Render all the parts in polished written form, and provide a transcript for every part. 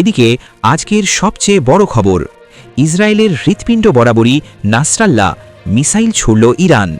এদিকে আজকের সবচেয়ে বড় খবর, ইসরায়েলের হৃৎপিণ্ড বরাবরই নাসরাল্লাহ, মিসাইল ছুড়ল ইরান,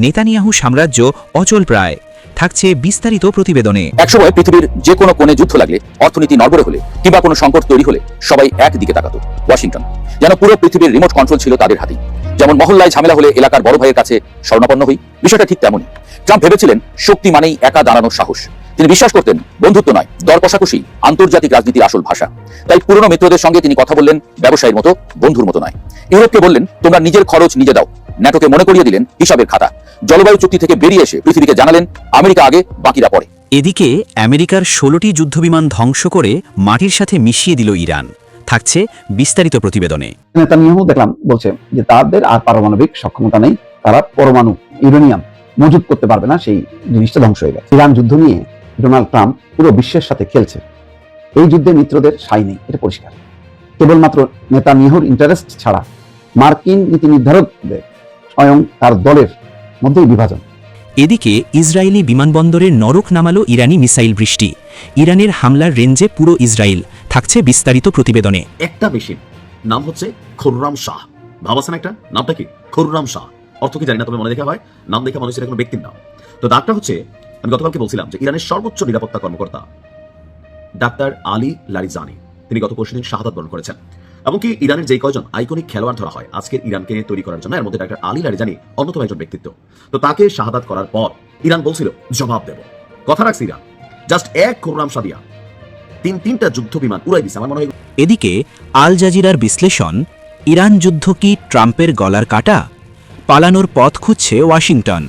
নেতানিয়াহু সাম্রাজ্য অচলপ্রায়। থাকছে বিস্তারিত প্রতিবেদনে। একসময় পৃথিবীর যে কোনো কোণে যুদ্ধ লাগলে, অর্থনীতি নড়বড়ে হলে কিংবা কোনো সংকট তৈরি হলে সবাই একদিকে তাকাতো, ওয়াশিংটন। যেন পুরো পৃথিবীর রিমোট কন্ট্রোল ছিল তাদের হাতেই। যেমন মহল্লায় ঝামেলা হলে এলাকার বড় ভাইয়ের কাছে শরণাপন্ন হই, বিষয়টা ঠিক তেমনই। ট্রাম্প ভেবেছিলেন শক্তি মানেই একা দাঁড়ানোর সাহস। তিনি বিশ্বাস করতেন বন্ধুত্ব নয়, দর কষাকষি আন্তর্জাতিক রাজনীতির আসল ভাষা। তাই পুরনো মিত্রদের সঙ্গে তিনি কথা বললেন ব্যবসায়ীর মতো, বন্ধুর মতো নয়। ইউরোপকে বললেন তোমরা নিজের খরচ নিজে দাও। ন্যাটোকে মনে করিয়ে দিলেন হিসাবের খাতা। জলবায়ু চুক্তি থেকে বেরিয়ে এসে পৃথিবীকে জানালেন আমেরিকা আগে, বাকিরা পরে। এদিকে আমেরিকার 16টি যুদ্ধবিমান ধ্বংস করে মাটির সাথে মিশিয়ে দিল ইরান। থাকছে বিস্তারিত প্রতিবেদনে। নেতানিয়াহু দেখলাম বলছে যে তাদের আর পারমাণবিক সক্ষমতা নেই, তারা পরমাণু ইউরেনিয়াম মজুত করতে পারবে না, সেই জিনিসটা ধ্বংস হয়ে গেছে। ইরান যুদ্ধ নিয়ে ডোনাল্ড ট্রাম্প পুরো বিশ্বের সাথে খেলছে। এই যুদ্ধে মিত্রদের সাই নেই, এটা পরিষ্কার। কেবলমাত্র নেতানিয়াহুর ইন্টারেস্ট ছাড়া মার্কিন নীতি নির্ধারকদের স্বয়ং তার দলের মধ্যেই বিভাজন। এদিকে ইসরায়েলি বিমানবন্দরে নরক নামালো ইরানি মিসাইল বৃষ্টি। ইরানের হামলার রেঞ্জে পুরো ইসরায়েল। থাকছে বিস্তারিত প্রতিবেদনে। একটা মেশিন, নাম হচ্ছে খুররাম শাহ। ভাবাছেন একটা নামটা কি? খুররাম শাহ অর্থ কি জানি না, তবে মনে দেখা হয় নাম দেখে মনে হচ্ছে কোনো ব্যক্তির নাম। তো ডাক্তার হচ্ছে, আমি গতকালকে বলছিলাম যে ইরানের সর্বোচ্চ নিরাপত্তা কর্মকর্তা ডাক্তার আলী লারিজানি, তিনি গত পরশুদিন শাহাদাত বরণ করেছেন। এমনকি ইরানের যে কয়জন আইকনিক খেলোয়াড় ধরা হয় আজকের ইরানকে তৈরি করার জন্য, এর মধ্যে ডাক্তার আলী লারিজানি অন্যতম একজন ব্যক্তিত্ব। তো তাকে শাহাদাত করার পর ইরান বলছিল জবাব দেব, কথা রাখছে ইরান। জাস্ট এক খুররাম শাহ দিয়া তিনটা যুদ্ধ বিমান উড়াই দিছে। আমার মনে হয় এদিকে আল জাজিরার বিশ্লেষণ, ইরান যুদ্ধ কি ট্রাম্পের গলার কাটা? পালানোর পথ খুঁজছে ওয়াশিংটন।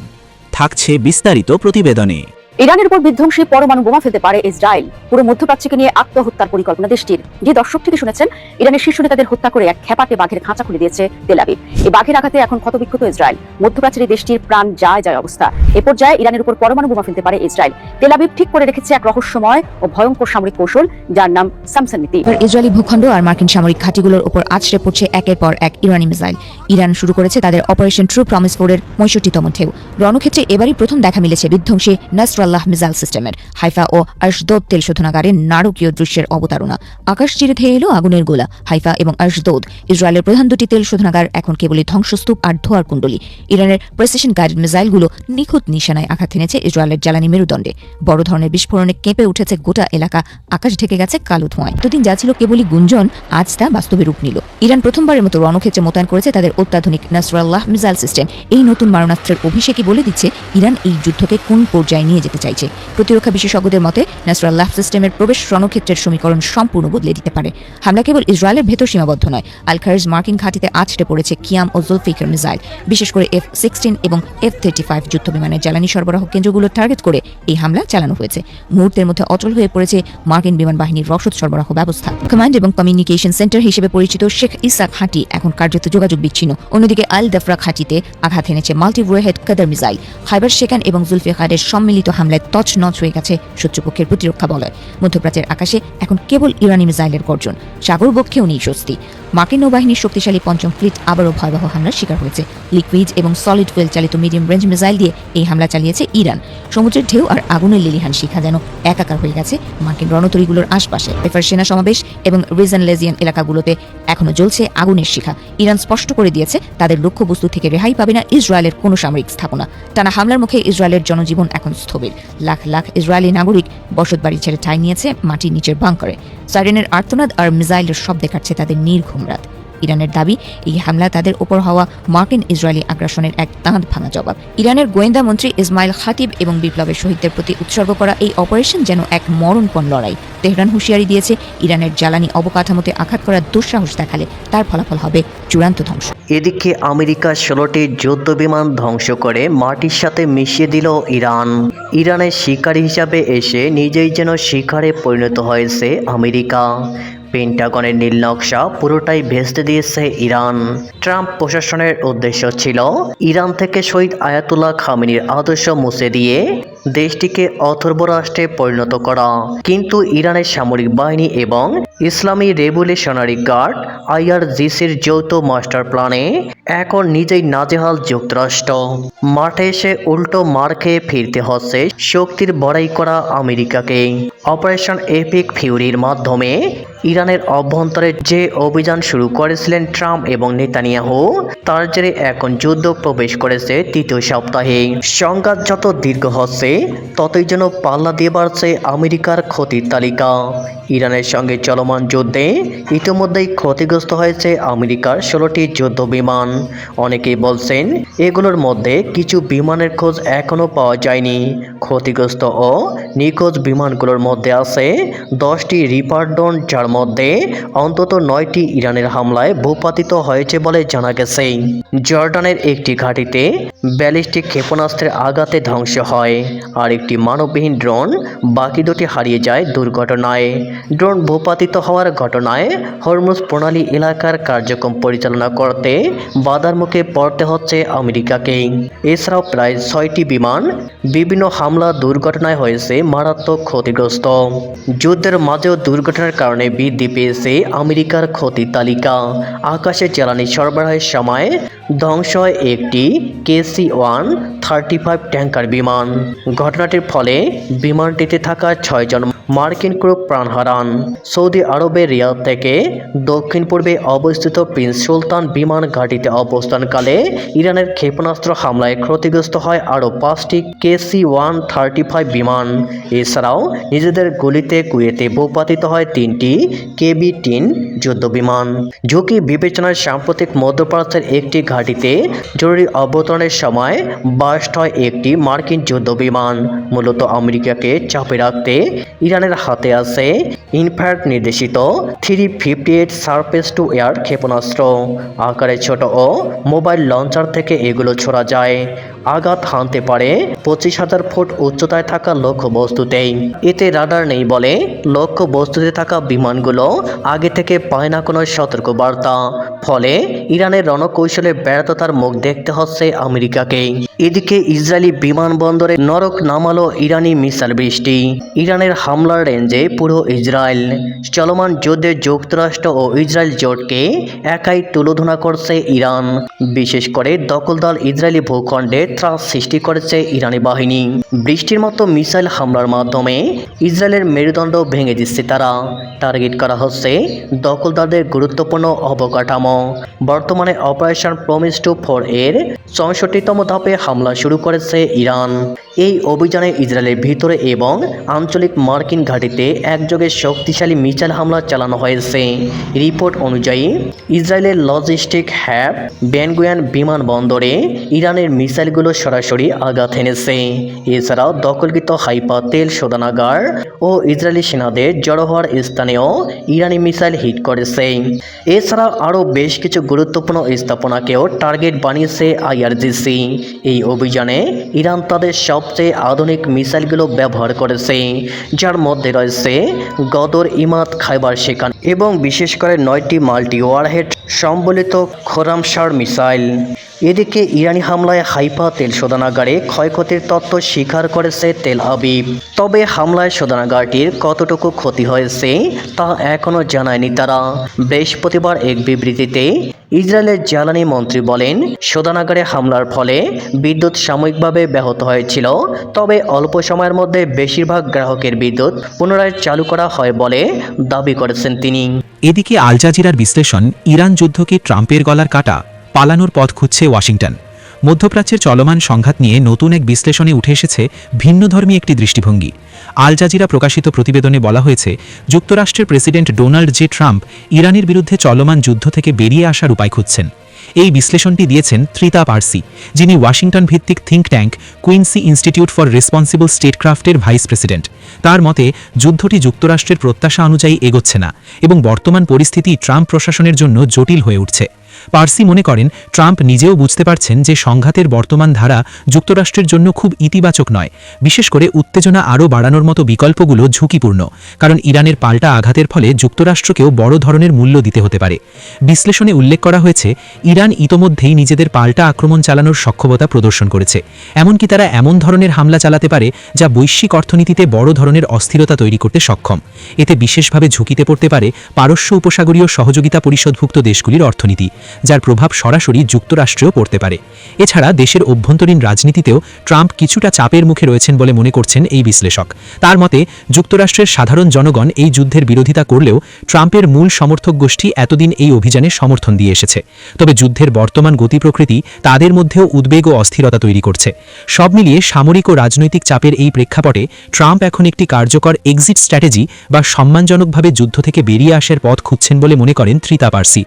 থাকছে বিস্তারিত প্রতিবেদনে। ইরানের উপর বিধ্বংসী পরমাণু বোমা ফেলতে পারে ইসরায়েল, পুরো মধ্যপ্রাচ্যকে নিয়ে আত্মহত্যার পরিকল্পনা দেশটির। যে দর্শক থেকে শুনেছেন, ইরানের শীর্ষ নেতাদের হত্যা করে এক খেপাটে বাঘের খাঁচা খুলে দিয়েছে তেল আবিব। এই বাঘের আঘাতে এখন ক্ষতবিক্ষত ইসরায়েল। মধ্যপ্রাচ্যের দেশটির প্রাণ যায় যায় অবস্থা। এ পর্যায়ে ইরানের উপর পরমাণু বোমা ফেলতে পারে ইসরায়েল। তেল আবিব ঠিক করে রেখেছে এক রহস্যময় ও ভয়ঙ্কর সামরিক কৌশল, যার নাম সামসান নীতি। ইসরায়েলি ভূখণ্ড আর মার্কিন সামরিক ঘাঁটিগুলোর উপর আছড়ে পড়ছে একের পর এক ইরানি মিসাইল। ইরান শুরু করেছে তাদের অপারেশন ট্রু প্রমিস 4-এর 65তম ঢেউ। রণক্ষেত্রে এবারই প্রথম দেখা মিলেছে বিধ্বংসী নাসরাল্লাহ মিসাইল সিস্টেমের। হাইফা ও আশদোদ তেল শোধনাগারের নারকীয় দৃশ্যের অবতারণা। আকাশ চিরে ধেয়ে এলো আগুনের গোলা। হাইফা এবং আশদোদ, ইসরায়েলের প্রধান দুটি তেল শোধনাগার, এখন কেবলই ধ্বংসস্তূপ আর ধোয়ার কুণ্ডলী। ইরানের প্রেসিশন গাইডেড মিসাইলগুলো নিখুঁত নিশানায় আঘাত এনেছে ইসরায়েলের জ্বালানি মেরুদণ্ডে। বড় ধরনের বিস্ফোরণে কেঁপে উঠেছে গোটা এলাকা, আকাশ ঢেকে গেছে কালো ধোঁয়ায়। এতদিন যা ছিল কেবলই গুঞ্জন, আজ তা বাস্তবে রূপ নিল। ইরান প্রথমবারের মতো রণক্ষেত্রে মোতায়েন করেছে তাদের অত্যাধুনিক নাসরাল্লাহ মিসাইল সিস্টেম। এই নতুন মারণাস্ত্রের অভিষেকই বলে দিচ্ছে ইরান এই যুদ্ধকে কোন পর্যায়ে নিয়ে যেতে চাইছে। প্রতিরক্ষা বিশেষজ্ঞদের মতে নাসরাল্লাহ সিস্টেমের প্রবেশ রণক্ষেত্রের সমীকরণ সম্পূর্ণ বদলে দিতে পারে। হামলা কেবল ইসরায়েলের ভেতর সীমাবদ্ধ নয়, আল খাইজ মার্কিন ঘাঁটিতে আছড়ে পড়েছে কিয়াম ও জুলফিকার মিসাইল। বিশেষ করে F-16 এবং F-35 যুদ্ধ বিমানের জ্বালানি সরবরাহ কেন্দ্রগুলো টার্গেট করে এই হামলা চালানো হয়েছে। মুহূর্তের মধ্যে অচল হয়ে পড়েছে মার্কিন বিমান বাহিনীর রসদ সরবরাহ ব্যবস্থা। কমান্ড এবং কমিউনিকেশন সেন্টার হিসেবে পরিচিত শেখ ইসা ঘাঁটি এখন কার্যত যোগাযোগ বিচ্ছিন্ন। অন্যদিকে আল দাফরা ঘাঁটিতে আঘাত এনেছে মাল্টি ওয়ারহেড কাদার মিসাইল। খাইবার শেখান এবং জুলফিকারের সম্মিলিত হামলায় তছনছ হয়ে গেছে শত্রুপক্ষের প্রতিরক্ষা বলয়। মধ্যপ্রাচ্যের আকাশে এখন কেবল ইরানি মিসাইলের গর্জন, সাগর বক্ষেও নেই স্বস্তি। মার্কিন নৌবাহিনীর শক্তিশালী পঞ্চম ফ্লিট আবারও ভয়াবহ হামলার শিকার হয়েছে। লিকুইড এবং সলিড ফুয়েল চালিত মিডিয়াম রেঞ্জ মিসাইল দিয়ে এই হামলা চালিয়েছে ইরান। সমুদ্রের ঢেউ আর আগুনের লিলিহান শিখা যেন একাকার হয়ে গেছে মার্কিন রণতরীগুলোর আশপাশে। এফার সেনা সমাবেশ এবং রিজন লেজিয়ান এলাকাগুলোতে এখনো জ্বলছে আগুনের শিখা। ইরান স্পষ্ট করে দিয়েছে তাদের লক্ষ্যবস্তু থেকে রেহাই পাবে না ইসরায়েলের কোনো সামরিক স্থাপনা। টানা হামলার মুখে ইসরায়েলের জনজীবন এখন স্থবির। লাখ লাখ ইসরায়েলি নাগরিক বসতবাড়ি ছেড়ে ঠাঁই নিয়েছে মাটির নিচের বাংকারে। সাইরেনের আর্তনাদ আর মিসাইলের শব্দে কাটছে তাদের নির্ঘুম রাত। ইরানের দাবি, এই হামলা তাদের উপর হওয়া মার্কিন ইসরায়েলি আগ্রাসনের এক দাঁত ভাঙা জবাব। ইরানের গোয়েন্দা মন্ত্রী ইসমাইল খাতিব এবং বিপ্লবের শহীদদের প্রতি উৎসর্গ করা এই অপারেশন যেন এক মরণপণ লড়াই। তেহরান হুঁশিয়ারি দিয়েছে, ইরানের জ্বালানি অবকাঠামোতে আঘাত করার দুঃসাহস দেখালে তার ফলাফল হবে চূড়ান্ত ধ্বংস। এদিকে আমেরিকা 16টি যুদ্ধ বিমান ধ্বংস করে মাটির সাথে মিশিয়ে দিল ইরান। ইরানের শিকারী হিসাবে এসে নিজেই যেন শিকারে পরিণত হয়েছে আমেরিকা। পেন্টাগনের নীল নকশা পুরোটাই ভেস্তে দিয়েছে ইরান। ট্রাম্প প্রশাসনের উদ্দেশ্য ছিল ইরান থেকে শহীদ আয়াতুল্লাহ খামেনির আদর্শ মুছে দিয়ে দেশটিকে অথর্ব রাষ্ট্রে পরিণত করা। কিন্তু ইরানের সামরিক বাহিনী এবং ইসলামী রেভলিউশনারি গার্ড IRGCর যৌথ মাস্টার প্ল্যানে এখন নিজেই নাজেহাল যুক্তরাষ্ট্র। মাঠে এসে উল্টো মার খেয়ে ফিরতে হচ্ছে শক্তির বড়াই করা আমেরিকাকে। অপারেশন এপিক ফিউরির মাধ্যমে ইরানের অভ্যন্তরে যে অভিযান শুরু করেছিলেন ট্রাম্প এবং নেতানিয়াহু, তার জেরে এখন যুদ্ধ প্রবেশ করেছে তৃতীয় সপ্তাহে। সংঘাত যত দীর্ঘ হচ্ছে ততই যেন পাল্লা দিয়ে বাড়ছে আমেরিকার ক্ষতির তালিকা। ইরানের সঙ্গে চলমান যুদ্ধে ইতিমধ্যেই ক্ষতিগ্রস্ত হয়েছে আমেরিকার 16টি যুদ্ধ বিমান। অনেকেই বলছেন এগুলোর মধ্যে কিছু বিমানের খোঁজ এখনও পাওয়া যায়নি। ক্ষতিগ্রস্ত ও নিখোঁজ বিমানগুলোর মধ্যে আছে 10টি রিপার ড্রোন, যার মধ্যে অন্তত 9টি ইরানের হামলায় ভূপাতিত হয়েছে বলে জানা গেছে। জর্ডানের একটি ঘাঁটিতে ব্যালিস্টিক ক্ষেপণাস্ত্রের আঘাতে ধ্বংস হয়, আর একটি মানববিহীন ড্রোন বাকি দুটি হারিয়ে যায় দুর্ঘটনায়। ড্রোন ভূপাতিত হওয়ার ঘটনায় হরমুজ প্রণালী এলাকার কার্যক্রম পরিচালনা করতে বাধার মুখে পড়তে হচ্ছে আমেরিকাকে। এছাড়াও প্রায় 6টি বিমান বিভিন্ন হামলা দুর্ঘটনায় হয়েছে মারাত্মক ক্ষতিগ্রস্ত। যুদ্ধের মাঝেও দুর্ঘটনার কারণে বৃদ্ধি পেয়েছে আমেরিকার ক্ষতির তালিকা। আকাশে জ্বালানি সরবরাহের সময় ধ্বংস হয় একটি KC-135 ট্যাঙ্কার বিমান। ঘটনাটির ফলে বিমানটিতে থাকা 6 জন মার্কিন ক্রু প্রাণ হারান। সৌদি আরবের রিয়াদ থেকে দক্ষিণ পূর্বে অবস্থিত প্রিন্স সুলতান বিমান ঘাঁটিতে অবস্থানকালে ইরানের ক্ষেপণাস্ত্র হামলায় ক্ষতিগ্রস্ত হয় আরও 5টি KC-135 বিমান। এছাড়াও নিজেদের গুলিতে কুয়েতে ভূপাতিত হয় 3টি KB-10 যুদ্ধ বিমান। ঝুঁকি বিবেচনায় সাম্প্রতিক মধ্যপ্রাচ্যের একটি ঘাঁটিতে জরুরি অবতরণের সময় বাস্ট হয় একটি মার্কিন যুদ্ধ বিমান। মূলত আমেরিকাকে চাপে রাখতে ইরানের হাতে আছে ইনফ্রারেড নির্দেশিত 358 সারফেস টু এয়ার ক্ষেপণাস্ত্র। আকারে ছোট ও মোবাইল লঞ্চার থেকে এগুলো ছোড়া যায়। আঘাত হানতে পারে 25,000 ফুট উচ্চতায় থাকা লক্ষ্য বস্তুতেই। এতে রাডার নেই বলে লক্ষ্য বস্তুতে থাকা বিমানগুলো আগে থেকে পায় না কোনো সতর্কবার্তা। ফলে ইরানের রণকৌশলের ব্যর্থতার মুখ দেখতে হচ্ছে আমেরিকাকে। এদিকে ইসরায়েলি বিমানবন্দরে নরক নামালো ইরানি মিসাইল বৃষ্টি। ইরানের হামলার রেঞ্জে পুরো ইসরায়েল। চলমান যুদ্ধে যুক্তরাষ্ট্র ও ইসরায়েল জোটকে একাই তুলোধনা করছে ইরান। বিশেষ করে দখলদার ইসরায়েলি ভূখণ্ডে ত্রাস সৃষ্টি করেছে ইরানি বাহিনী। বৃষ্টির মতো মিসাইল হামলার মাধ্যমে ইসরায়েলের মেরুদণ্ড ভেঙে দিচ্ছে তারা। টার্গেট করা হচ্ছে দখলদারদের গুরুত্বপূর্ণ অবকাঠামো। বর্তমানে অপারেশন প্রমিস টু 4 এর 64তম ধাপে হামলা শুরু করেছে ইরান। এই অভিযানে ইসরায়েলের ভিতরে এবং আঞ্চলিক মার্কিন ঘাঁটিতে একযোগে শক্তিশালী মিসাইল হামলা চালানো হয়েছে। রিপোর্ট অনুযায়ী ইসরায়েলের লজিস্টিক হ্যাব বেন-গুরিয়ন বিমানবন্দরে ইরানের মিসাইলগুলো সরাসরি আঘাত এনেছে। এছাড়াও দখলকৃত হাইফা তেল শোধনাগার ও ইসরায়েলি সেনাদের জড়ো হওয়ার স্থানেও ইরানি মিসাইল হিট করেছে। এছাড়া আরও বেশ কিছু গুরুত্বপূর্ণ স্থাপনাকেও টার্গেট বানিয়েছে IRGC। এই অভিযানে ইরান তাদের সবচেয়ে আধুনিক মিসাইলগুলো ব্যবহার করেছে, যার মধ্যে রয়েছে গদর, ইমাদ, খাইবার শেখান এবং বিশেষ করে 9টি মাল্টি ওয়ারহেড সম্বলিত খোরামশার মিসাইল। এদিকে ইরানি হামলায় হাইফা তেল শোধনাগারে ক্ষয়ক্ষতির তথ্য স্বীকার করেছে তেল আবিব। তবে হামলায় শোধনাগারটির কতটুকু ক্ষতি হয়েছে তা এখনও জানায়নি তারা। বৃহস্পতিবার এক বিবৃতিতে ইসরায়েলের জ্বালানি মন্ত্রী বলেন, শোধনাগারে হামলার ফলে বিদ্যুৎ সাময়িকভাবে ব্যাহত হয়েছিল, তবে অল্প সময়ের মধ্যে বেশিরভাগ গ্রাহকের বিদ্যুৎ পুনরায় চালু করা হয় বলে দাবি করেছেন তিনি। এদিকে আল জাজিরার বিশ্লেষণ, ইরান যুদ্ধকে ট্রাম্পের গলার কাটা, পালানোর পথ খুঁজছে ওয়াশিংটন। মধ্যপ্রাচ্যের চলমান সংঘাত নিয়ে নতুন এক বিশ্লেষণে উঠে এসেছে ভিন্নধর্মী একটি দৃষ্টিভঙ্গি। আল জাজিরা প্রকাশিত প্রতিবেদনে বলা হয়েছে, যুক্তরাষ্ট্রের প্রেসিডেন্ট ডোনাল্ড জে ট্রাম্প ইরানের বিরুদ্ধে চলমান যুদ্ধ থেকে বেরিয়ে আসার উপায় খুঁজছেন। এই বিশ্লেষণটি দিয়েছেন ত্রিতা পার্সি, যিনি ওয়াশিংটন ভিত্তিক think tank Quincy Institute for Responsible স্টেটক্রাফটের ভাইস প্রেসিডেন্ট। তার মতে, যুদ্ধটি যুক্তরাষ্ট্রের প্রত্যাশা অনুযায়ী এগোচ্ছে না এবং বর্তমান পরিস্থিতি ট্রাম্প প্রশাসনের জন্য জটিল হয়ে উঠছে। পার্সি মনে করেন ট্রাম্প নিজেও বুঝতে পারছেন যে সংঘাতের বর্তমান ধারা যুক্তরাষ্ট্রের জন্য খুব ইতিবাচক নয়, বিশেষ করে উত্তেজনা আরও বাড়ানোর মতো বিকল্পগুলো ঝুঁকিপূর্ণ, কারণ ইরানের পাল্টা আঘাতের ফলে যুক্তরাষ্ট্রকেও বড় ধরনের মূল্য দিতে হতে পারে। বিশ্লেষণে উল্লেখ করা হয়েছে ইরান ইতোমধ্যেই নিজেদের পাল্টা আক্রমণ চালানোর সক্ষমতা প্রদর্শন করেছে, এমনকি তারা এমন ধরনের হামলা চালাতে পারে যা বৈশ্বিক অর্থনীতিতে বড় ধরনের অস্থিরতা তৈরি করতে সক্ষম। এতে বিশেষভাবে ঝুঁকিতে পড়তে পারে পারস্য উপসাগরীয় সহযোগিতা পরিষদভুক্ত দেশগুলির অর্থনীতি, যার প্রভাব সরাসরি যুক্তরাষ্ট্রেও পড়তে পারে। এছাড়া দেশের অভ্যন্তরীণ রাজনীতিতেও ট্রাম্প কিছুটা চাপের মুখে রয়েছেন বলে মনে করছেন এই বিশ্লেষক। তার মতে যুক্তরাষ্ট্রের সাধারণ জনগণ এই যুদ্ধের বিরোধিতা করলেও ট্রাম্পের মূল সমর্থক গোষ্ঠী এতদিন এই অভিযানে সমর্থন দিয়ে এসেছে। তবে যুদ্ধের বর্তমান গতি প্রকৃতি তাদের মধ্যেও উদ্বেগ ও অস্থিরতা তৈরি করছে। সব মিলিয়ে সামরিক ও রাজনৈতিক চাপের এই প্রেক্ষাপটে ট্রাম্প এখন একটি কার্যকর এক্সিট স্ট্র্যাটেজি বা সম্মানজনকভাবে যুদ্ধ থেকে বেরিয়ে আসার পথ খুঁজছেন বলে মনে করেন ত্রিতা পার্সি।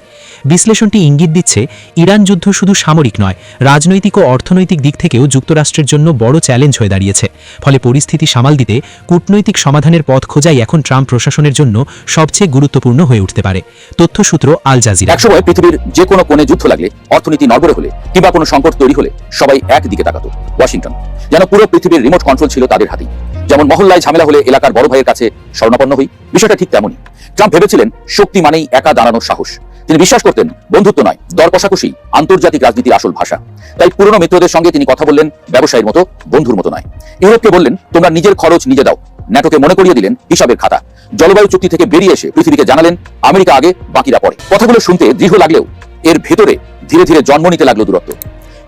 বিশ্লেষণটি ইঙ্গিত দিচ্ছে ইরান যুদ্ধ শুধু সামরিক নয়, রাজনৈতিক ও অর্থনৈতিক দিক থেকেও যুক্তরাষ্ট্রের জন্য বড় চ্যালেঞ্জ হয়ে দাঁড়িয়েছে। ফলে পরিস্থিতি সামাল দিতে কূটনৈতিক সমাধানের পথ খোঁজাই এখন ট্রাম্প প্রশাসনের জন্য সবচেয়ে গুরুত্বপূর্ণ হয়ে উঠতে পারে। তথ্যসূত্র আল জাজিরা। একসময় পৃথিবীর যে কোনো কোণে যুদ্ধ লাগলে, অর্থনীতি নড়বড়ে হলে কিংবা কোনো সংকট তৈরি হলে সবাই একদিকে তাকাতো, ওয়াশিংটন। যেন পুরো পৃথিবীর রিমোট কন্ট্রোল ছিল তাদের হাতেই। যেমন মহল্লায় ঝামেলা হলে এলাকার বড় ভাইয়ের কাছে শরণাপন্ন হই, বিষয়টা ঠিক তেমনই। ট্রাম্প ভেবেছিলেন শক্তি মানেই একা দাঁড়ানোর সাহস। তিনি বিশ্বাস করতেন বন্ধুত্ব নয়, দর কষাকষি আন্তর্জাতিক রাজনীতির আসল ভাষা। তাই পুরনো মিত্রদের সঙ্গে তিনি কথা বললেন ব্যবসায়ীর মতো, বন্ধুর মতো নয়। ইউরোপকে বললেন তোমরা নিজের খরচ নিজে দাও। ন্যাটোকে মনে করিয়ে দিলেন হিসাবের খাতা। জলবায়ু চুক্তি থেকে বেরিয়ে এসে পৃথিবীকে জানালেন আমেরিকা আগে, বাকিরা পরে। কথাগুলো শুনতে দৃঢ় লাগলেও এর ভেতরে ধীরে ধীরে জন্ম নিতে লাগলো দূরত্ব।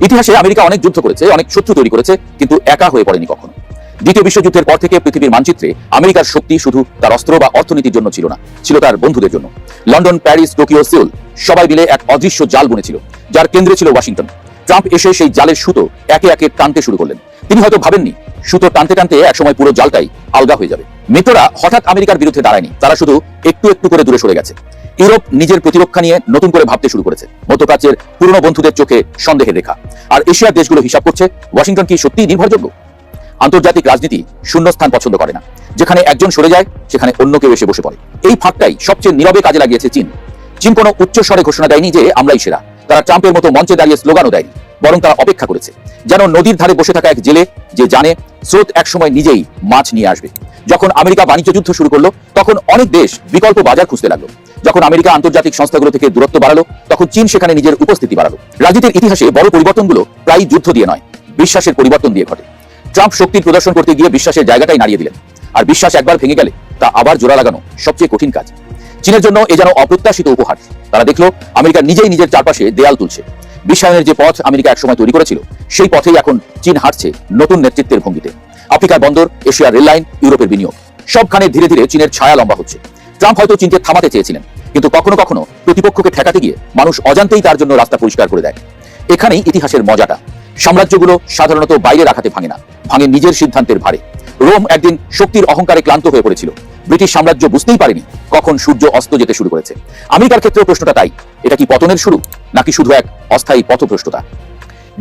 ইতিহাসে আমেরিকা অনেক যুদ্ধ করেছে, অনেক শত্রু তৈরি করেছে, কিন্তু একা হয়ে পড়েনি কখনো। দ্বিতীয় বিশ্বযুদ্ধের পর থেকে পৃথিবীর মানচিত্রে আমেরিকার শক্তি শুধু তার অস্ত্র বা অর্থনীতির জন্য ছিল না, ছিল তার বন্ধুদের জন্য। লন্ডন, প্যারিস, টোকিও, সিউল সবাই মিলে এক অদৃশ্য জাল বুনেছিল, যার কেন্দ্রে ছিল ওয়াশিংটন। ট্রাম্প এসে সেই জালের সুতো একে একে টানতে শুরু করলেন। তিনি হয়তো ভাবেননি সুতো টানতে টানতে একসময় পুরো জালটাই আলগা হয়ে যাবে। মিত্ররা হঠাৎ আমেরিকার বিরুদ্ধে দাঁড়ায়নি, তারা শুধু একটু একটু করে দূরে সরে গেছে। ইউরোপ নিজের প্রতিরক্ষা নিয়ে নতুন করে ভাবতে শুরু করেছে। মধ্যপ্রাচ্যের পুরনো বন্ধুদের চোখে সন্দেহের রেখা। আর এশিয়ার দেশগুলো হিসাব করছে ওয়াশিংটন কি সত্যিই নির্ভরযোগ্য। আন্তর্জাতিক রাজনীতি শূন্যস্থান পছন্দ করে না, যেখানে একজন সরে যায় সেখানে অন্য কেউ এসে বসে পড়ে। এই ফাঁকটাই সবচেয়ে নীরবে কাজে লাগিয়েছে চীন। চীন কোনো উচ্চস্বরে ঘোষণা দেয়নি যে আমরাই সেরা। তারা ট্রাম্পের মতো মঞ্চে দাঁড়িয়ে স্লোগানও দেয়নি, বরং তারা অপেক্ষা করেছে, যেন নদীর ধারে বসে থাকা এক জেলে যে জানে স্রোত একসময় নিজেই মাছ নিয়ে আসবে। যখন আমেরিকা বাণিজ্য যুদ্ধ শুরু করলো তখন অনেক দেশ বিকল্প বাজার খুঁজতে লাগলো। যখন আমেরিকা আন্তর্জাতিক সংস্থাগুলো থেকে দূরত্ব বাড়ালো তখন চীন সেখানে নিজের উপস্থিতি বাড়ালো। রাজনীতির ইতিহাসে বড় পরিবর্তনগুলো প্রায় যুদ্ধ দিয়ে নয়, বিশ্বাসের পরিবর্তন দিয়ে ঘটে। ট্রাম্প শক্তির প্রদর্শন করতে গিয়ে বিশ্বাসের জায়গাটাই নাড়িয়ে দিলেন। আর বিশ্বাস একবার ভেঙে গেলে তা আবার জোড়া লাগানো সবচেয়ে কঠিন কাজ। চীনের জন্য এ যেন অপ্রত্যাশিত উপহার। তারা দেখলো আমেরিকা নিজেই নিজের চারপাশে দেয়াল তুলছে। বিশ্বায়নের যে পথ আমেরিকা একসময় তৈরি করেছিল সেই পথেই এখন চীন হাঁটছে নতুন নেতৃত্বের ভঙ্গিতে। আফ্রিকার বন্দর, এশিয়ার রেললাইন, ইউরোপের বিনিয়োগ সবখানে ধীরে ধীরে চীনের ছায়া লম্বা হচ্ছে। ট্রাম্প হয়তো চীনকে থামাতে চেয়েছিলেন, কিন্তু কখনো কখনো প্রতিপক্ষকে ঠেকাতে গিয়ে মানুষ অজান্তেই তার জন্য রাস্তা পরিষ্কার করে দেয়। এখানেই ইতিহাসের মজাটা। সাম্রাজ্যগুলো সাধারণত বাইরের আঘাতে ভাঙে না, ভাঙে নিজের সিদ্ধান্তের ভারে। রোম একদিন শক্তির অহংকারে ক্লান্ত হয়ে পড়েছিল। ব্রিটিশ সাম্রাজ্য বুঝতেই পারেনি কখন সূর্য অস্ত যেতে শুরু করেছে। আমেরিকার ক্ষেত্রেও প্রশ্নটা তাই, এটা কি পতনের শুরু নাকি শুধু এক অস্থায়ী পথভ্রষ্টতা?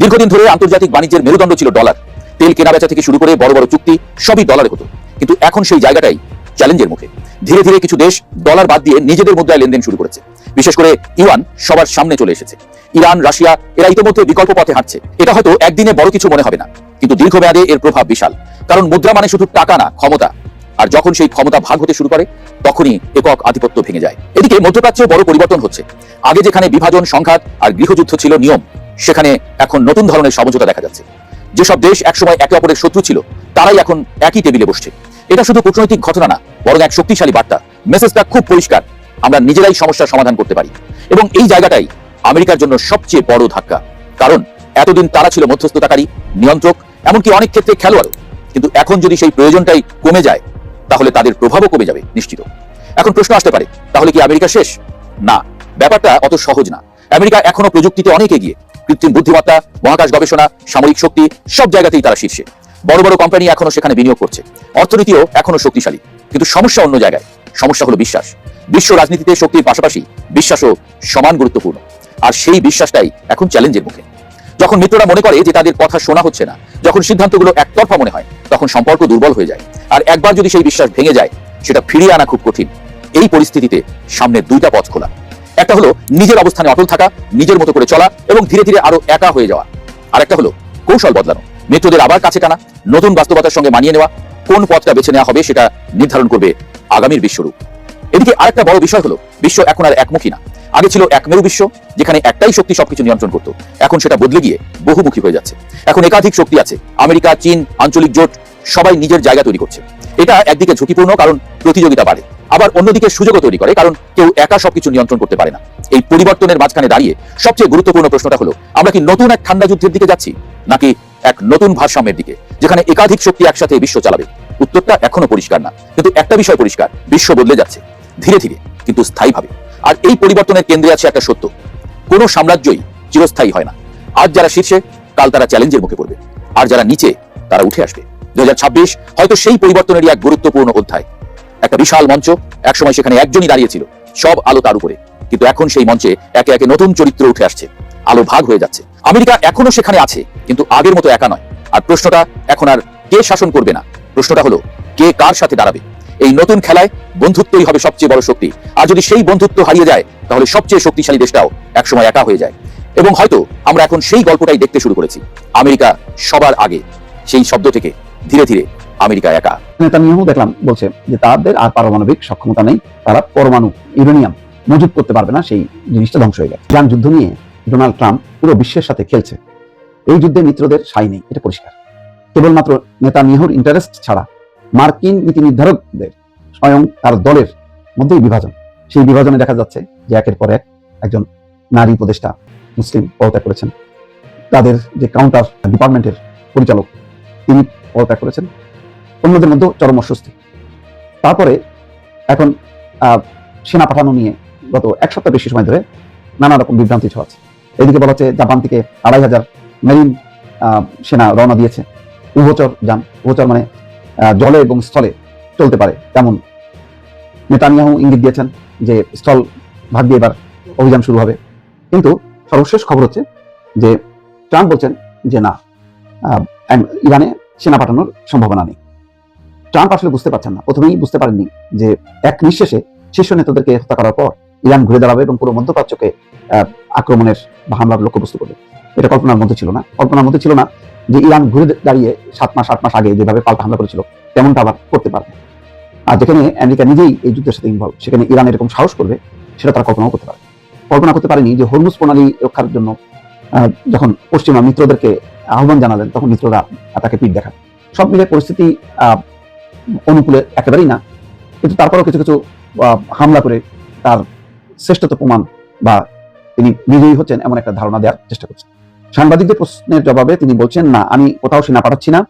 দীর্ঘদিন ধরে আন্তর্জাতিক বাণিজ্যের মেরুদণ্ড ছিল ডলার। তেল কেনাবেচা থেকে শুরু করে বড় বড় চুক্তি সবই ডলারে হতো, কিন্তু এখন সেই জায়গাটাই চ্যালেঞ্জের মুখে। ধীরে ধীরে কিছু দেশ ডলার বাদ দিয়ে নিজেদের মুদ্রায় লেনদেন শুরু করেছে। বিশেষ করে ইউয়ান সবার সামনে চলে এসেছে। ইরান, রাশিয়া এরা ইতিমধ্যে বিকল্প পথে হাঁটছে। এটা হয়তো একদিনে বড় কিছু মনে হবে না, কিন্তু দীর্ঘমেয়াদে এর প্রভাব বিশাল। কারণ মুদ্রা মানে শুধু টাকা না, ক্ষমতা। আর যখন সেই ক্ষমতা ভাগ হতে শুরু করে তখনই একক আধিপত্য ভেঙে যায়। এদিকে মধ্যপ্রাচ্যে বড় পরিবর্তন হচ্ছে। আগে যেখানে বিভাজন, সংঘাত আর গৃহযুদ্ধ ছিল নিয়ম, সেখানে এখন নতুন ধরনের সমঝোতা দেখা যাচ্ছে। যেসব দেশ একসময় একে অপরের শত্রু ছিল তারাই এখন একই টেবিলে বসছে। এটা শুধু কূটনৈতিক ঘটনা না, বরং এক শক্তিশালী বার্তা। মেসেজটা খুব পরিষ্কার, আমরা নিজেরাই সমস্যার সমাধান করতে পারি। এবং এই জায়গাটাই আমেরিকার জন্য সবচেয়ে বড় ধাক্কা। কারণ এতদিন তারা ছিল মধ্যস্থতাকারী, নিয়ন্ত্রক, এমনকি অনেক ক্ষেত্রে খেলোয়াড়ও। কিন্তু এখন যদি সেই প্রয়োজনটাই কমে যায় তাহলে তাদের প্রভাবও কমে যাবে নিশ্চিত। এখন প্রশ্ন আসতে পারে, তাহলে কি আমেরিকা শেষ? না, ব্যাপারটা অত সহজ না। আমেরিকা এখনো প্রযুক্তিতে অনেক এগিয়ে। কৃত্রিম বুদ্ধিমত্তা, মহাকাশ গবেষণা, সামরিক শক্তি সব জায়গাতেই তারা শীর্ষে। বড় বড় কোম্পানি এখনো সেখানে বিনিয়োগ করছে। অর্থনীতিও এখনো শক্তিশালী। কিন্তু সমস্যা অন্য জায়গায়। সমস্যা হলো বিশ্বাস। বিশ্ব রাজনীতিতে শক্তির পাশাপাশি বিশ্বাসও সমান গুরুত্বপূর্ণ। আর সেই বিশ্বাসটাই এখন চ্যালেঞ্জের মুখে। যখন মিত্ররা মনে করে যে তাদের কথা শোনা হচ্ছে না, যখন সিদ্ধান্তগুলো একতরফা মনে হয়, তখন সম্পর্ক দুর্বল হয়ে যায়। আর একবার যদি সেই বিশ্বাস ভেঙে যায় সেটা ফিরিয়ে আনা খুব কঠিন। এই পরিস্থিতিতে সামনে দুইটা পথ খোলা। একটা হলো নিজের অবস্থানে অটল থাকা, নিজের মতো করে চলা এবং ধীরে ধীরে আরো একা হয়ে যাওয়া। আর একটা হলো কৌশল বদলানো, মিত্রদের আবার কাছে টানা, নতুন বাস্তবতার সঙ্গে মানিয়ে নেওয়া। কোন পথটা বেছে নেওয়া হবে সেটা নির্ধারণ করবে আগামীর বিশ্বরূপ। এদিকে আরেকটা বড় বিষয় হলো বিশ্ব এখন আর একমুখী না। আগে ছিল একমেরু বিশ্ব, যেখানে একটাই শক্তি সবকিছু নিয়ন্ত্রণ করত। এখন সেটা বদলে গিয়ে বহুমুখী হয়ে যাচ্ছে। এখন একাধিক শক্তি আছে, আমেরিকা, চীন, আঞ্চলিক জোট, সবাই নিজের জায়গা তৈরি করছে। এটা একদিকে ঝুঁকিপূর্ণ, কারণ প্রতিযোগিতা বাড়ে, আবার অন্যদিকে সুযোগও তৈরি করে, কারণ কেউ একা সবকিছু নিয়ন্ত্রণ করতে পারে না। এই পরিবর্তনের মাঝখানে দাঁড়িয়ে সবচেয়ে গুরুত্বপূর্ণ প্রশ্নটা হলো, আমরা কি নতুন এক ঠান্ডা যুদ্ধের দিকে যাচ্ছি, নাকি এক নতুন ভারসাম্যের দিকে, যেখানে একাধিক শক্তি একসাথে বিশ্ব চালাবে? উত্তরটা এখনো পরিষ্কার না, কিন্তু একটা বিষয় পরিষ্কার, বিশ্ব বদলে যাচ্ছে ধীরে ধীরে কিন্তু স্থায়ীভাবে। আর এই পরিবর্তনের কেন্দ্রে আছে একটা সত্য, কোনো সাম্রাজ্যই চিরস্থায়ী হয় না। আজ যারা শীর্ষে, কাল তারা চ্যালেঞ্জের মুখে পড়বে, আর যারা নিচে তারা উঠে আসবে। 2026 হয়তো সেই পরিবর্তনেরই এক গুরুত্বপূর্ণ অধ্যায়। একটা বিশাল মঞ্চ, একসময় সেখানে একজনই দাঁড়িয়েছিল, সব আলো তার উপরে, কিন্তু এখন সেই মঞ্চে একে একে নতুন চরিত্র উঠে আসছে, আলো ভাগ হয়ে যাচ্ছে। আমেরিকা এখনো সেখানে আছে, কিন্তু আগের মতো একা নয়। আর প্রশ্নটা এখন আর কে শাসন করবে না, প্রশ্নটা হলো কে কার সাথে দাঁড়াবে। এই নতুন খেলায় বন্ধুত্বই হবে সবচেয়ে বড় শক্তি, আর যদি সেই বন্ধুত্ব হারিয়ে যায়, তাহলে সবচেয়ে শক্তিশালী দেশটাও একসময় একা হয়ে যায়। এবং হয়তো আমরা এখন সেই গল্পটাই দেখতে শুরু করেছি। আমেরিকা সবার আগে, সেই শব্দ থেকে ধীরে ধীরে আমেরিকা একা। নেতানিয়াহু দেখলাম বলছে যে তাদের আর পারমাণবিক সক্ষমতা নেই, তারা পরমাণু ইউরেনিয়াম মজুত করতে পারবে না, সেই জিনিসটা ধ্বংস হয়ে গেছে। ইরান যুদ্ধ নিয়ে ডোনাল্ড ট্রাম্প পুরো বিশ্বের সাথে খেলছে। এই যুদ্ধে মিত্রদের সাই নেই, এটা পরিষ্কার। কেবলমাত্র নেতানিয়াহুর ইন্টারেস্ট ছাড়া মার্কিন নীতি নির্ধারকদের স্বয়ং তার দলের মধ্যেই বিভাজন। সেই বিভাজনে দেখা যাচ্ছে যে একের পর এক একজন নারী উপদেষ্টা মুসলিম পদত্যাগ করেছেন, তাদের যে কাউন্টার ডিপার্টমেন্টের পরিচালক তিনি পদত্যাগ করেছেন, অন্যদের মধ্যে চরম অস্বস্তি। তারপরে এখন সেনা পাঠানো নিয়ে গত এক সপ্তাহ বেশি সময় ধরে নানা রকম বিভ্রান্তি ছড়াচ্ছে। এদিকে বলা হচ্ছে জাপান থেকে 2500 মেরিন সেনা রওনা দিয়েছে, উভচর যান, উভচর মানে জলে এবং স্থলে চলতে পারে তেমন। নেতানিয়াহু ইঙ্গিত দিয়েছেন যে স্থল ভাগ দিয়ে এবার অভিযান শুরু হবে। কিন্তু সর্বশেষ খবর হচ্ছে যে ট্রাম্প বলছেন যে না, ইরানে সেনা পাঠানোর সম্ভাবনা নেই। ট্রাম্প আসলে বুঝতে পারছেন না, প্রথমেই বুঝতে পারেননি যে এক নিঃশেষে শীর্ষ নেতাদেরকে হত্যা করার পর ইরান ঘুরে দাঁড়াবে এবং পুরো মধ্যপ্রাচ্যকে আক্রমণের বা হামলার লক্ষ্যবস্তু করবে। এটা কল্পনার মধ্যে ছিল না। কল্পনার মধ্যে ছিল না যে ইরান ঘুরে দাঁড়িয়ে 7 মাস 8 মাস আগে যেভাবে পাল্টা হামলা করেছিল তেমনটা আবার করতে পারবে। আর যেখানে আমেরিকা নিজেই এই যুদ্ধের সাথে ইনভলভ, সেখানে ইরান এরকম সাহস করবে সেটা তারা কল্পনাও করতে পারে। কল্পনা করতে পারেনি যে হরমুজ প্রণালী রক্ষার জন্য যখন পশ্চিমা মিত্রদেরকে আহ্বান জানালেন, তখন মিত্ররা তাকে পিঠ দেখান। সব মিলে পরিস্থিতি অনুকূলে একেবারেই না, কিন্তু তারপরেও কিছু কিছু হামলা করে তার শ্রেষ্ঠত্ব প্রমাণ বা তিনি বিজয়ী হচ্ছেন এমন একটা ধারণা দেওয়ার চেষ্টা করছেন। সাংবাদিকদের প্রশ্নের জবাবে তিনি বলছেন, না, আমি কোথাও সেনা পাঠাচ্ছি না,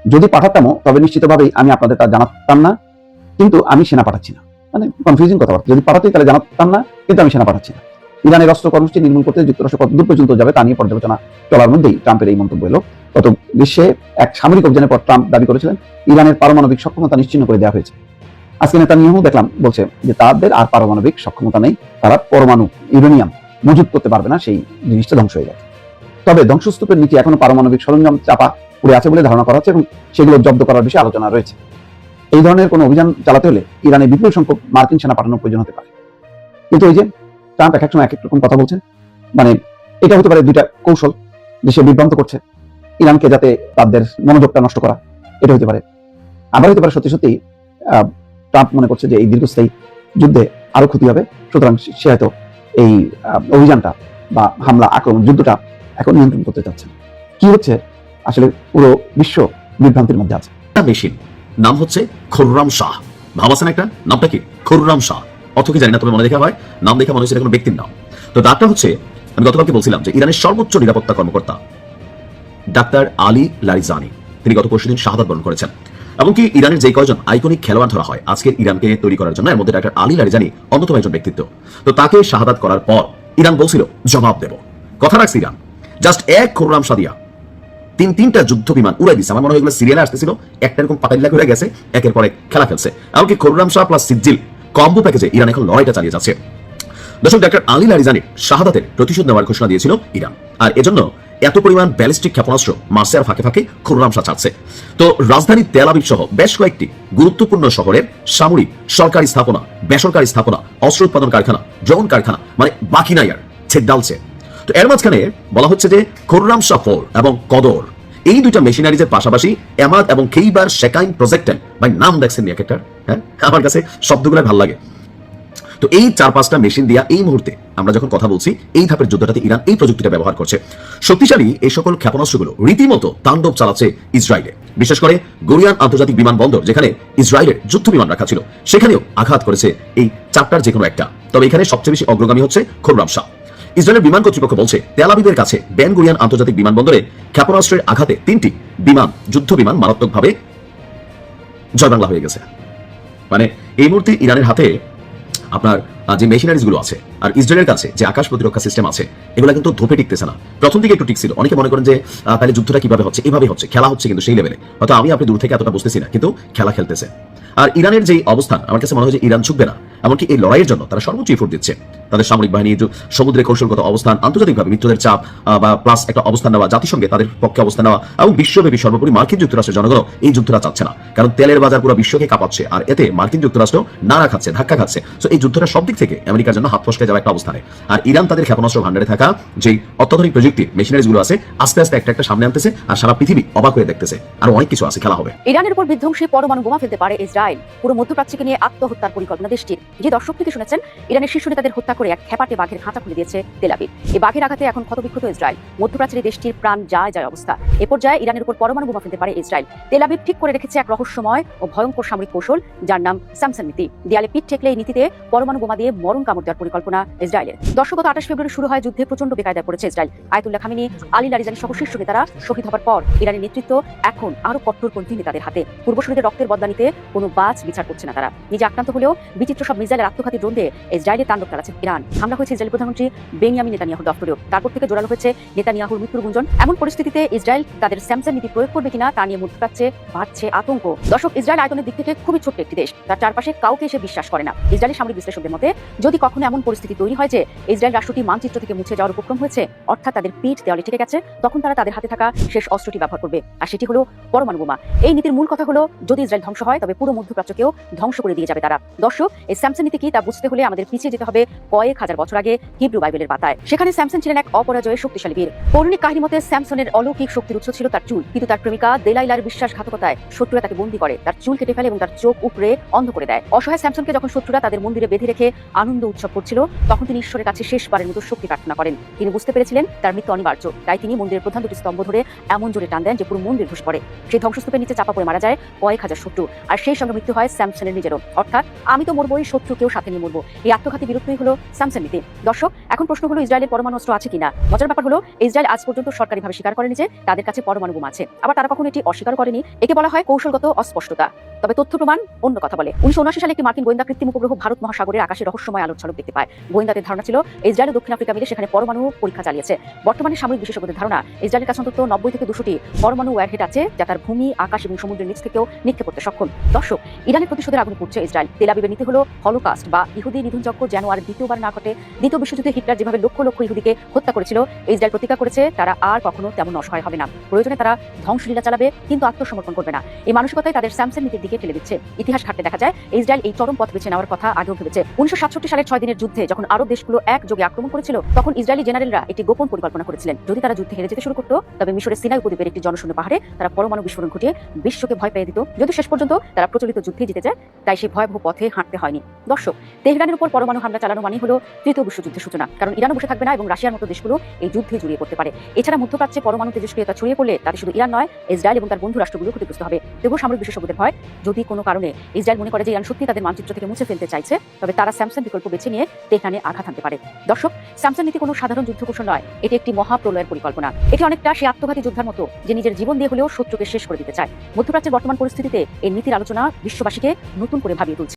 যদি পাঠাতামও তবে নিশ্চিতভাবেই আমি আপনাদের তা জানাতাম না, কিন্তু আমি সেনা পাঠাচ্ছি না। মানে কনফিউজিং কথাবার্তা, যদি পাঠাতেই তাহলে জানাতাম না, কিন্তু আমি সেনা পাঠাচ্ছি না। ইরানের অস্ত্র কর্মসূচি নির্মূল করতে যুক্তরাষ্ট্র কতদূর পর্যন্ত যাবে তা নিয়ে পর্যালোচনা চলার মধ্যেই ট্রাম্পের এই মন্তব্য এলো। গত বিশ্বে এক সামরিক অভিযানের পর ট্রাম্প দাবি করেছিলেন ইরানের পারমাণবিক সক্ষমতা নিশ্চিহ্ন করে দেওয়া হয়েছে। আজকে নেতানিয়াহু দেখলাম বলছে যে তাদের আর পারমাণবিক সক্ষমতা নেই, তারা পরমাণু ইউরেনিয়াম মজুত করতে পারবে না, সেই জিনিসটা ধ্বংস হয়ে গেছে। তবে ধ্বংসস্তূপের নিচে এখনো পারমাণবিক সরঞ্জাম চাপা পড়ে আছে বলে ধারণা করা হচ্ছে এবং সেগুলো জব্দ করার বিষয়ে আলোচনা রয়েছে। এই ধরনের কোনো অভিযান চালাতে হলে ইরানে বিপুল সংখ্যক মার্কিন সেনা পাঠানোর প্রয়োজন হতে পারে। কিন্তু ওই যে ট্রাম্প এক এক সময় এক এক রকম কথা বলছেন, মানে এটা হতে পারে দুইটা কৌশল, যে সে বিভ্রান্ত করছে ইরানকে যাতে তাদের মনোযোগটা নষ্ট করা, এটা হতে পারে। আবার হতে পারে সত্যি সত্যি ট্রাম্প মনে করছে যে এই দীর্ঘস্থায়ী যুদ্ধে আরো ক্ষতি হবে, সুতরাং সে হয়তো এই অভিযানটা বা হামলা আক্রমণ যুদ্ধটা এখন নিয়ন্ত্রণ করতে চাচ্ছে। কি হচ্ছে আসলে পুরো বিশ্ব বিভ্রান্তির মধ্যে আছে। মেশিন নাম হচ্ছে খুররাম শাহ। ভাবাছেন একটা নামটা কি? খুররাম শাহ অর্থ কি জানি না, তবে মনে দেখা হয় নাম দেখে মনে হচ্ছে এটা কোনো ব্যক্তির নাম। তো ডাক্তার হচ্ছে, আমি গতকালকে বলছিলাম যে ইরানের সর্বোচ্চ নিরাপত্তা কর্মকর্তা ডাক্তার আলী লারিজানি, তিনি গত পরশুদিন শাহাদাত বরণ করেছেন। এমনকি ইরানের যে কয়জন আইকনিক খেলোয়াড় ধরা হয় আজকের ইরানকে তৈরি করার জন্য, এর মধ্যে ডাক্তার আলী লারিজানি অন্যতম একজন ব্যক্তিত্ব। তো তাকে শাহাদাত করার পর ইরান বলছিল জবাব দেব, কথা রাখছে ইরান। জাস্ট এক খুররাম শাহ দিয়া তিনটা যুদ্ধ বিমান উড়াই দিচ্ছে। আমার মনে হয় এগুলো সিরিয়ালে আসতেছিল, একটা এরকম পাতাইল্লা করে গেছে, একের পর এক খেলা খেলছে। এমনকি খুররাম শাহ প্লাস সিজিল কম্বো প্যাকেজে ইরান এখন লড়াইটা চালিয়ে যাচ্ছে। দর্শক, ডাক্তার আলী লারিজানির শাহাদাতের প্রতিশোধ নেওয়ার ঘোষণা দিয়েছিল ইরান, আর এজন্য এত পরিমাণ ব্যালিস্টিক ক্ষেপণাস্ত্র মার্সে আর ফাঁকে ফাঁকে খুররাম শাহ ছাড়ছে। তো রাজধানী তেল আবিব সহ বেশ কয়েকটি গুরুত্বপূর্ণ শহরের সামরিক, সরকারি স্থাপনা, বেসরকারি স্থাপনা, অস্ত্র উৎপাদন কারখানা, ড্রোন কারখানা, মানে বাকি নাই আর, ছেদ ডালছে। তো এর মাঝখানে বলা হচ্ছে যে খুররাম শাহ 4 এবং কদর এই দুইটা মেশিনারিজের পাশাপাশি এমাদ এবং খেইবার শেকাইন প্রজেক্টেন, ভাই নাম দেখছেন নি এক একটা, হ্যাঁ আমার কাছে শব্দগুলো ভালো লাগে। তো এই 4-5টা মেশিন দিয়া এই মুহূর্তে আমরা যখন কথা বলছি এই ধাপের যুদ্ধটাতে ইরান এই প্রযুক্তিটা ব্যবহার করছে। শক্তিশালী এই সকল ক্ষেপণাস্ত্রগুলো রীতিমতো তাণ্ডব চালাচ্ছে ইসরায়েলে, বিশেষ করে গরিয়ান আন্তর্জাতিক বিমানবন্দর যেখানে ইসরায়েলের যুদ্ধ বিমান রাখা ছিল সেখানেও আঘাত করেছে এই 4টার যে কোনো একটা। তবে এখানে সবচেয়ে বেশি অগ্রগামী হচ্ছে খুররাম শাহ। ইসরায়েলের বিমান কর্তৃপক্ষ বলছে তেল আবিবের কাছে বেন গুরিয়ান আন্তর্জাতিক বিমানবন্দরে ক্ষেপণাস্ত্রের আঘাতে 3টি বিমান, যুদ্ধ বিমান মারাত্মকভাবে জয়বাংলা হয়ে গেছে। মানে এই মুহূর্তে ইরানের হাতে আপনার যে মেশিনারিজ গুলো আছে আর ইসরায়েলের কাছে যে আকাশ প্রতিরক্ষা সিস্টেম আছে এগুলো কিন্তু ধোপে টিকতেছে না। প্রথম দিকে একটু টিকছিল, অনেকে মনে করেন যে তাহলে যুদ্ধটা কিভাবে হচ্ছে, এভাবে হচ্ছে, খেলা হচ্ছে কিন্তু সেই লেভেলে, হয়তো আমি আপনি দূর থেকে এতটা বুঝতেছি না, কিন্তু খেলা খেলতেছে। আর ইরানের যে অবস্থান, আমার কাছে মনে হয় যে ইরান ঝুঁকবে না, এমনকি এই লড়াইয়ের জন্য তারা সর্বোচ্চ এফোর্ট দিচ্ছে। তাদের সামরিক বাহিনী, সমুদ্রে কৌশলগত অবস্থান, আন্তর্জাতিকভাবে মিত্রদের চাপ বা প্লাস একটা অবস্থান নেওয়া, জাতিসংঘে তাদের পক্ষে অবস্থান নেওয়া এবং বিশ্বব্যাপী সর্বোপরি মার্কিন যুক্তরাষ্ট্রের জনগণ এই যুদ্ধটা চাচ্ছে না, কারণ তেলের বাজার পুরো বিশ্বকে কাঁপাচ্ছে আর এতে মার্কিন যুক্তরাষ্ট্র নাড়া খাচ্ছে, ধাক্কা খাচ্ছে। তো এই যুদ্ধটা সব দিক থেকে আমেরিকার জন্য হাত ফসকে যাওয়া একটা অবস্থানে। আর ইরান তাদের ক্ষেপণাস্ত্র ভান্ডারে থাকা যে অত্যাধুনিক প্রযুক্তির মেশিনারিজ গুলো আছে আস্তে আস্তে একটা একটা সামনে আনতেছে আর সারা পৃথিবী অবাক হয়ে দেখতেছে। আর অনেক কিছু আছে, খেলা হবে। ইরানের উপর বিধ্বংসী পরমাণু বোমা ফেলতে পারে ইসরায়েল, পুরো মধ্যপ্রাচ্যকে নিয়ে আত্মহত্যার পরিকল্পনা দেশটির। যে দর্শক থেকে শুনেছেন, ইরানের শীর্ষ নেতাদের হত্যা করে এক খেপাটে বাঘের খাঁচা খুলে দিয়েছে তেল আবিব। এই বাঘের আঘাতে এখন ক্ষতবিক্ষত ইসরায়েল, মধ্যপ্রাচ্যের দেশটির প্রাণ যায় যায় অবস্থা। এ পর্যায়ে ইরানের উপর পরমাণু বোমা ফেলতে পারে ইসরায়েল। তেল আবিব ঠিক করে রেখেছে এক রহস্যময় ও ভয়ঙ্কর সামরিক কৌশল, যার নাম স্যামসন নীতি। দেয়ালে পিঠ ঠেকলে এই নীতিতে পরমাণু বোমা দিয়ে মরণ কামড় দেওয়ার পরিকল্পনা ইসরায়েলের। দর্শক, গত 28 ফেব্রুয়ারি শুরু হয় যুদ্ধে প্রচন্ড বেকায়দায় পড়েছে Israel. Ayatollah Khamenei, Ali Larijani সহ শীর্ষ নেতারা শহীদ হবার পর ইরানের নেতৃত্ব এখন আরো কট্টরপন্থী নেতাদের হাতে। পূর্বসূরীদের রক্তের বদলা নিতে কোনো বাজ বিচার করছে না তারা। নিজে আক্রান্ত হলেও বিচিত্র সব মিসাইলের আত্মঘাতী ড্রোন দিয়ে ইসরায়েলের তাণ্ডব চালাচ্ছে ইরান। হামলা হয়েছে ইসরায়েলের প্রধানমন্ত্রী বেনিয়ামিন নেতানিয়াহুর দপ্তরেও, তারপর থেকে জোরালো হয়েছে নেতানিয়াহুর মৃত্যুর গুঞ্জন। এমন পরিস্থিতিতে ইসরায়েল তাদের স্যামসন নীতি প্রয়োগ করবে কিনা তা নিয়ে মধ্যপ্রাচ্যে বাড়ছে আতঙ্ক। দর্শক, ইসরায়েল আয়তনের দিক থেকে খুবই ছোট্ট একটি দেশ, তার চারপাশে কাউকে সে বিশ্বাস করে না। ইসরায়েলের সামরিক বিশ্লেষকদের মতে, যদি কখনো এমন পরিস্থিতি তৈরি হয় যে ইসরায়েল রাষ্ট্রটি মানচিত্র থেকে মুছে যাওয়ার উপক্রম হয়েছে, অর্থাৎ তাদের পিঠ দেওয়ালে ঠেকে গেছে, তখন তারা তাদের হাতে থাকা শেষ অস্ত্রটি ব্যবহার করবে, আর সেটি হলো পরমাণু বোমা। এই নীতির মূল কথা হলো, যদি ইসরায়েল ধ্বংস হয় তবে পুরো মধ্যপ্রাচ্যকেও ধ্বংস করে দিয়ে যাবে তারা। দর্শক, এই স্যামসন নীতি কি তা বুঝতে হলে আমাদের পিছিয়ে যেতে হবে কয়েক হাজার বছর আগে হিব্রু বাইবেলের পাতায়। সেখানে স্যামসন ছিলেন এক অপরাজয় শক্তিশালী বীর। পৌরাণিক কাহিনী মতে স্যামসনের অলৌকিক শক্তির উৎস ছিল তার চুল, কিন্তু তার প্রেমিকা দেলাইলার বিশ্বাসঘাতকতায় শত্রুরা তাকে বন্দী করে, তার চুল কেটে ফেলে এবং তার চোখ উপড়ে অন্ধ করে দেয়। অসহায় স্যামসনকে যখন শত্রুরা তাদের মন্দিরে বেঁধে রেখে আনন্দ উৎসব করছিল, তখন তিনি ঈশ্বরের কাছে শেষবারের মতো শক্তি প্রার্থনা করেন। তিনি বুঝতে পেরেছিলেন তার মৃত্যু অনিবার্য, তাই তিনি মন্দিরের প্রধান দুটি স্তম্ভ ধরে এমন জোরে টান দেন যে পুরো মন্দির ধসে পড়ে। সেই ধ্বংসস্তূপের নিচে চাপা পড়ে মারা যায় কয়েক হাজার শত্রু, আর সেই সঙ্গে মৃত্যু হয় স্যামসনের নিজেরও। অর্থাৎ আমি তো মরবই, শত্রুকেও সাথে নিয়ে মরবো। এই আত্মঘাতী বীরত্বই হলো স্যামসন নীতি। দর্শক, এখন প্রশ্ন হলো, ইসরায়েলের পরমাণু অস্ত্র আছে কিনা। মজার ব্যাপার হলো, ইসরায়েল আজ পর্যন্ত সরকারিভাবে স্বীকার করেনি যে তাদের কাছে পরমাণু বোমা আছে, আবার তারা কখনো এটি অস্বীকার করেনি। একে বলা হয় কৌশলগত অস্পষ্টতা। তবে তথ্য প্রমাণ অন্য কথা বলে। 1979 সালে একটি মার্কিন গোয়েন্দা কৃত্রিম উপগ্রহ ভারত মহাসাগরের আকাশে রহস্যময় আলোর ঝলক দেখতে পায়। গোয়েন্দাদের ধারণা ছিল ইসরায়েল ও দক্ষিণ আফ্রিকা মিলে সেখানে পরমাণু পরীক্ষা চালিয়েছে। বর্তমানে সামরিক বিশেষজ্ঞদের ধারণা, ইসরায়েলের কাছে অন্তত 90 থেকে 200টি পরমাণু ওয়ারহেড আছে, যা তার ভূমি, আকাশ এবং সমুদ্রের নিচ থেকেও নিক্ষেপ করতে সক্ষম। দর্শক, ইরানের প্রতিশোধের আগুনে পুড়ছে ইসরায়েল। তেল আবিবের নীতি হলো হলোকাস্ট বা ইহুদি নিধনযজ্ঞ যেন আর দ্বিতীয়বার না ঘটে। দ্বিতীয় বিশ্বযুদ্ধে হিটলার যেভাবে লক্ষ লক্ষ ইহুদিকে হত্যা করেছিল, ইসরায়েল প্রতিজ্ঞা করেছে তারা আর কখনো তেমন অসহায় হবে না। প্রয়োজনে তারা ধ্বংসলীলা চালাবে, কিন্তু আত্মসমর্পণ করবে না। এই মানসিকতাই তাদের স্যামসন নীতির দিকে ঠেলে দিচ্ছে। ইতিহাস ঘাটতে দেখা যায় ইসরায়েল এই চরম পথ বেছে নেওয়ার কথা আগেও ভেবেছে। 1967 সালের 6 দিনের যুদ্ধে যখন আরব দেশগুলো একযোগে আক্রমণ করেছিল, তখন ইসরায়েলি জেনারেলরা একটি গোপন পরিকল্পনা করেছিলেন। যদি তারা যুদ্ধে হেরে যেতে শুরু করত, তবে মিশরের সিনাই উপদ্বীপের একটি জনশূন্য পাহাড়ে তারা পরমাণু বিস্ফোরণ ঘটিয়ে বিশ্বকে ভয় পেয়ে দিত। যদি শেষ পর্যন্ত তারা প্রচলিত যুদ্ধে জিতে যায়, তাই সেই ভয়াবহ পথে হাঁটতে হয়নি। দর্শক, তেহরানের উপর পরমাণু হামলা চালানো মানে হলো তৃতীয় বিশ্বযুদ্ধের সূচনা, কারণ ইরানও বসে থাকবে না এবং রাশিয়ার মতো দেশগুলো এই যুদ্ধে জড়িয়ে পড়তে পারে। এছাড়া মধ্যপ্রাচ্যে পরমাণু তেজস্ক্রিয়তা ছড়িয়ে পড়লে তাতে শুধু ইরান নয়, ইসরায়েল এবং তার বন্ধু রাষ্ট্রগুলো ক্ষতিগ্রস্ত হবে। তবুও সামরিক বিশেষজ্ঞদের ভয়, যদি কোনো কারণে ইসরায়েল মনে করে যে ইরান সত্যি তাদের মানচিত্র থেকে মুছে ফেলতে চাইছে, তবে তারা স্যামসন বিকল্প বেছে নিয়ে তেহরানে আঘাত হানতে পারে। দর্শক, স্যামসন নীতি কোনো সাধারণ যুদ্ধ কৌশল নয়, এটি একটি মহাপ্রলয়ের পরিকল্পনা। এটি অনেকটা সেই আত্মঘাতী যোদ্ধার মতো যে নিজের জীবন দিয়ে হলেও শত্রুকে শেষ করে দিতে চায়। মধ্যপ্রাচ্যের বর্তমান পরিস্থিতিতে এই নীতির আলোচনা বিশ্ববাসীকে নতুন করে ভাবিয়ে তুলছে।